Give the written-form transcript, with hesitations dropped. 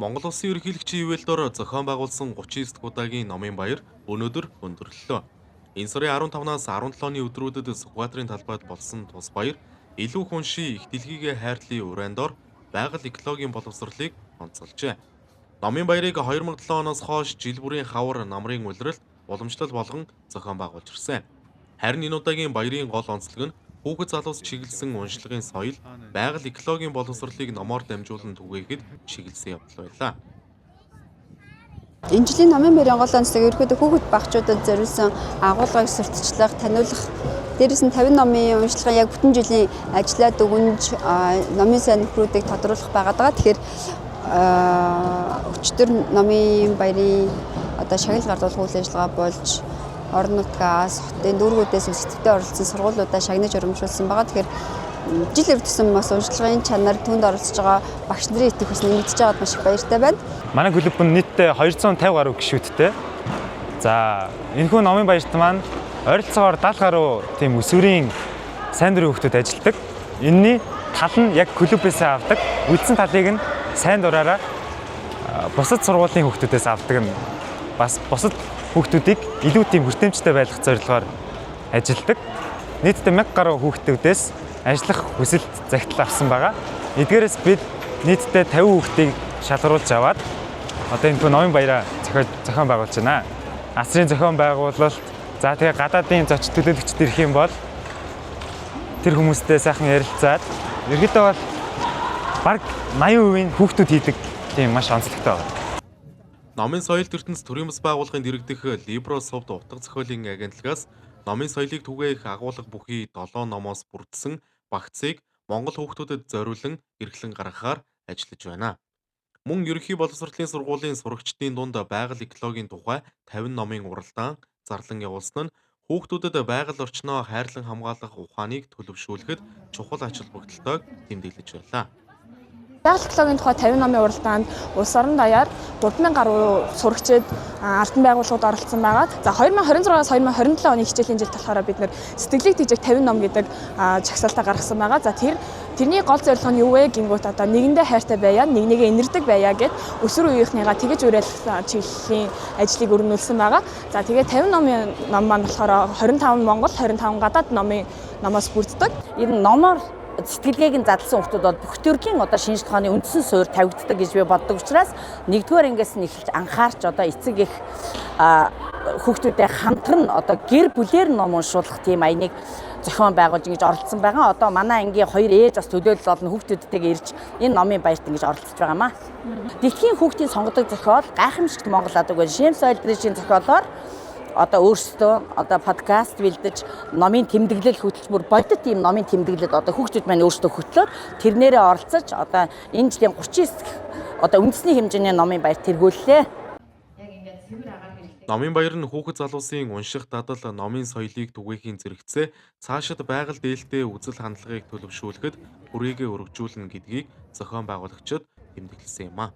Монгол Улсын ерөнхийлөгчийн ивэлдор зохион байгуулсан 39 дахь удаагийн номын баяр өнөөдөр өндөрлөлөө. Энэ сарын 15-наас 17-ны өдрүүдэд Сүхбаатарын талбайд болсон тус баяр илүү хүн ший их дэлхийгээ хайрлын урандор байгаль экологийн боловсролыг онцолжээ. Номын баярыг 2007 оноос хойш жил бүрийн хавар намрын улиралд уламжлал болгон зохион байгуулж ирсэн. Харин энэ удаагийн баярын гол онцлог нь хүүхэд залуус чиглэсэн уншлагын соёл, байгаль экологийн боловсролыг номоор дамжуулан түгээхэд чиглэсэн явдал байлаа. Энэ жилийн номын баярын гол онцлог ерөнхийдөө хүүхэд багчуудад зориулсан агуулгыг сурталчлах, таниулах, дээрээс нь 50 номын уншлагын яг бүтэн жилийн ажлаа дүгнж номын сайн нөхрүүдийг тодруулах байгаа. Тэгэхээр өчтөр номын баярын шагнал гардуулах үйл ажиллагаа болж орон нутгаас, хотын дүүргүүдээс өсөлтөд оролцсон сургуулиудаа шагнаж урамшуулсан байгаа. Тэгэхээр жил ирдсэн бас уншлагын чанар түнд оролцож байгаа багш нарын итгэх хүс нэмэгдэж байгаад маш их баяртай байна. Манай клуб нь нийтдээ 250 гаруй гишүүдтэй. За энэхүү номын баярт маань ойролцоогоор 70 гаруй тийм өсвөрийн сайн дурын хүүхдүүд ажилладаг. Энэний тал нь яг клубээсээ авдаг. Үлдсэн талыг нь сайн дураараа бусад сургуулийн хүүхдүүдээс авдаг нь бас бусад хүүхдүүдийг илүү тийм хүртээмжтэй байлгах зорилгоор ажилладаг. Нийтдээ 1000 гаруй хүүхдүүдээс ажиллах хүсэлт загтал авсан байгаа. Эдгээрээс бид нийтдээ 50 хүүхдийг шалгаруулж аваад одоо энэ номын баяраа зохион байгуулж байна. Асрын зохион байгуулалт, за тэгээ гадаадын зочин төлөөлөгчд ирэх юм бол тэр хүмүүстэй сайхан ярилцаад ерөнхийдөө бол бараг 80% нь хүүхдүүд хийдэг тийм маш онцлогтой байна. Номын соёл ертөнц төрийн бас байгууллагын дэргэдэх Либросовд утга зохиолын агентлагаас номын соёлыг түгээх агуулга бүхий 7 номоос бүрдсэн багцыг Монгол хүүхдүүдэд зориулан эрхлэн гаргахаар ажиллаж байна. Мөн ерөнхий боловсролын сургуулийн сурагчдын дунд байгаль экологийн тухай 50 номын уралдаан зарлан явуулсан нь хүүхдүүдэд байгаль орчноо хайрлан хамгаалах ухааныг төлөвшүүлэхэд чухал ач холбогдолтойг тэмдэглэж байлаа. Байгаль экологийн тухай 50 номын уралдаанд улс орон даяар 3000 гаруй сурагчид албан байгууллагууд оролцсон байгаа. За 2026-аас 2027 оны хичээлийн жилд болохоор бид нэр сэтгэлийг дижих 50 ном гэдэг чагсаалтаа гаргасан байгаа. За тэрний гол зорилго нь юу вэ гингүүт одоо нэгэндээ хайртай байя, нэгнийгээ инэрдэг байя гэд өсвөр үеийнхнийгаа тэгэж уриалсан чиглэлийн ажлыг өрнүүлсэн байгаа. За тэгээд 50 номын ном маань болохоор 25 Монгол, 25 гадаад номоос бүрддэг. Энэ номоор сэтгэлгээг нь задлсан хүмүүс бол бүх төрлийн одоо шинжлэх ухааны үндсэн суурь тавигддаг гэж би боддог учраас нэгдүгээр ангиас нь эхэлж анхаарч одоо эцэг их хүүхдүүдэд хамтран одоо гэр бүлээр ном уншуулах тийм аяныг зохион байгуулж ингэж оролцсон байгаа. Одоо манай ангийн хоёр ээж бас төлөөлөл олон хүүхдүүдтэйгээ ирж энэ номын баярт ингэж оролцож байгаамаа. Дэлхийн хүүхдийн сонгодог зохиол гайхамшигт Монгол адаг байна. Шим соёл брэжийн зохиолоор одоо өөрсдөө одоо подкаст бэлдэж номын тэмдэглэл хөтөлбөр бодит тийм номын тэмдэглэлд одоо хүүхдүүд маань өөрсдөө хөтлөөд тэрнээрээ оролцож одоо энэ жилийн 39 одоо үндэсний хэмжээний номын баяр тэргүүллээ. Номын баяр нь хүүхэд залуусын унших дадал номын соёлыг түгээхийн зэрэгцээ цаашид байгаль дээлтэй үзэл хандлагыг төлөвшүүлэхэд хүрээгээ өргөжүүлнэ гэдгийг зохион байгуулагчид тэмдэглэсэн юм а.